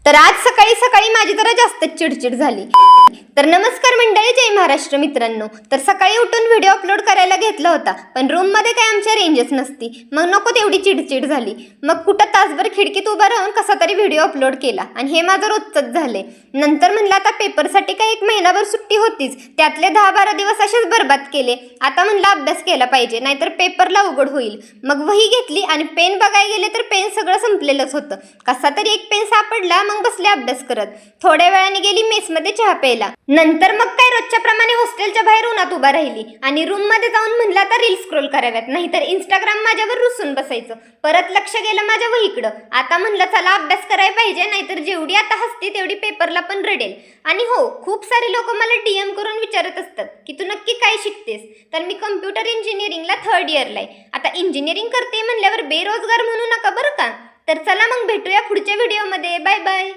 तर आज सकाळी सकाळी माझी जरा जास्तच चिडचिड झाली। तर नमस्कार मंडळी, जय महाराष्ट्र मित्रांनो। तर सकाळी उठून व्हिडिओ अपलोड करायला घेतला होता, पण रूम मध्ये काय आमच्या रेंजच नसती, मग नको तेवढी चिडचिड झाली। मग कुठं तासभर खिडकीत उभा राहून कसा तरी व्हिडिओ अपलोड केला आणि हे माझं रोजचंच झाले। नंतर म्हणलं आता पेपरसाठी काय एक महिनाभर सुट्टी होतीच, त्यातले 10-12 दिवस असेच बर्बाद केले। आता म्हणलं अभ्यास केला पाहिजे, नाहीतर पेपरला अवघड होईल। मग वही घेतली आणि पेन बघायला गेले तर पेन सगळं संपलेलंच होतं। कसा तरी एक पेन सापडला, मग बसले अभ्यास करत। थोड्या वेळाने गेली मेसमध्ये चहा प्यायला। नंतर मग काय रोजच्या प्रमाणे हॉस्टेलच्या बाहेर उन्हात उभा राहिली आणि रूम मध्ये जाऊन म्हणलं आता रील स्क्रोल कराव्यात, नाहीतर इंस्टाग्राम माझ्यावर रुसून बसायचं। परत लक्ष गेलं माझ्या वहीकडं। आता म्हणलं चला अभ्यास करायला पाहिजे, नाहीतर जेवढी आता हसते तेवढी पेपरला पण रडेल। आणि हो, खूप सारे लोक मला डीएम करून विचारत असतात की तू नक्की काय शिकतेस। तर मी कम्प्युटर इंजिनिअरिंगला 3rd इयरला आहे। आता इंजिनिअरिंग करते म्हणल्यावर बेरोजगार म्हणू नका बरं का। तर चला मग भेटूया पुढच्या व्हिडिओमध्ये। Bye bye.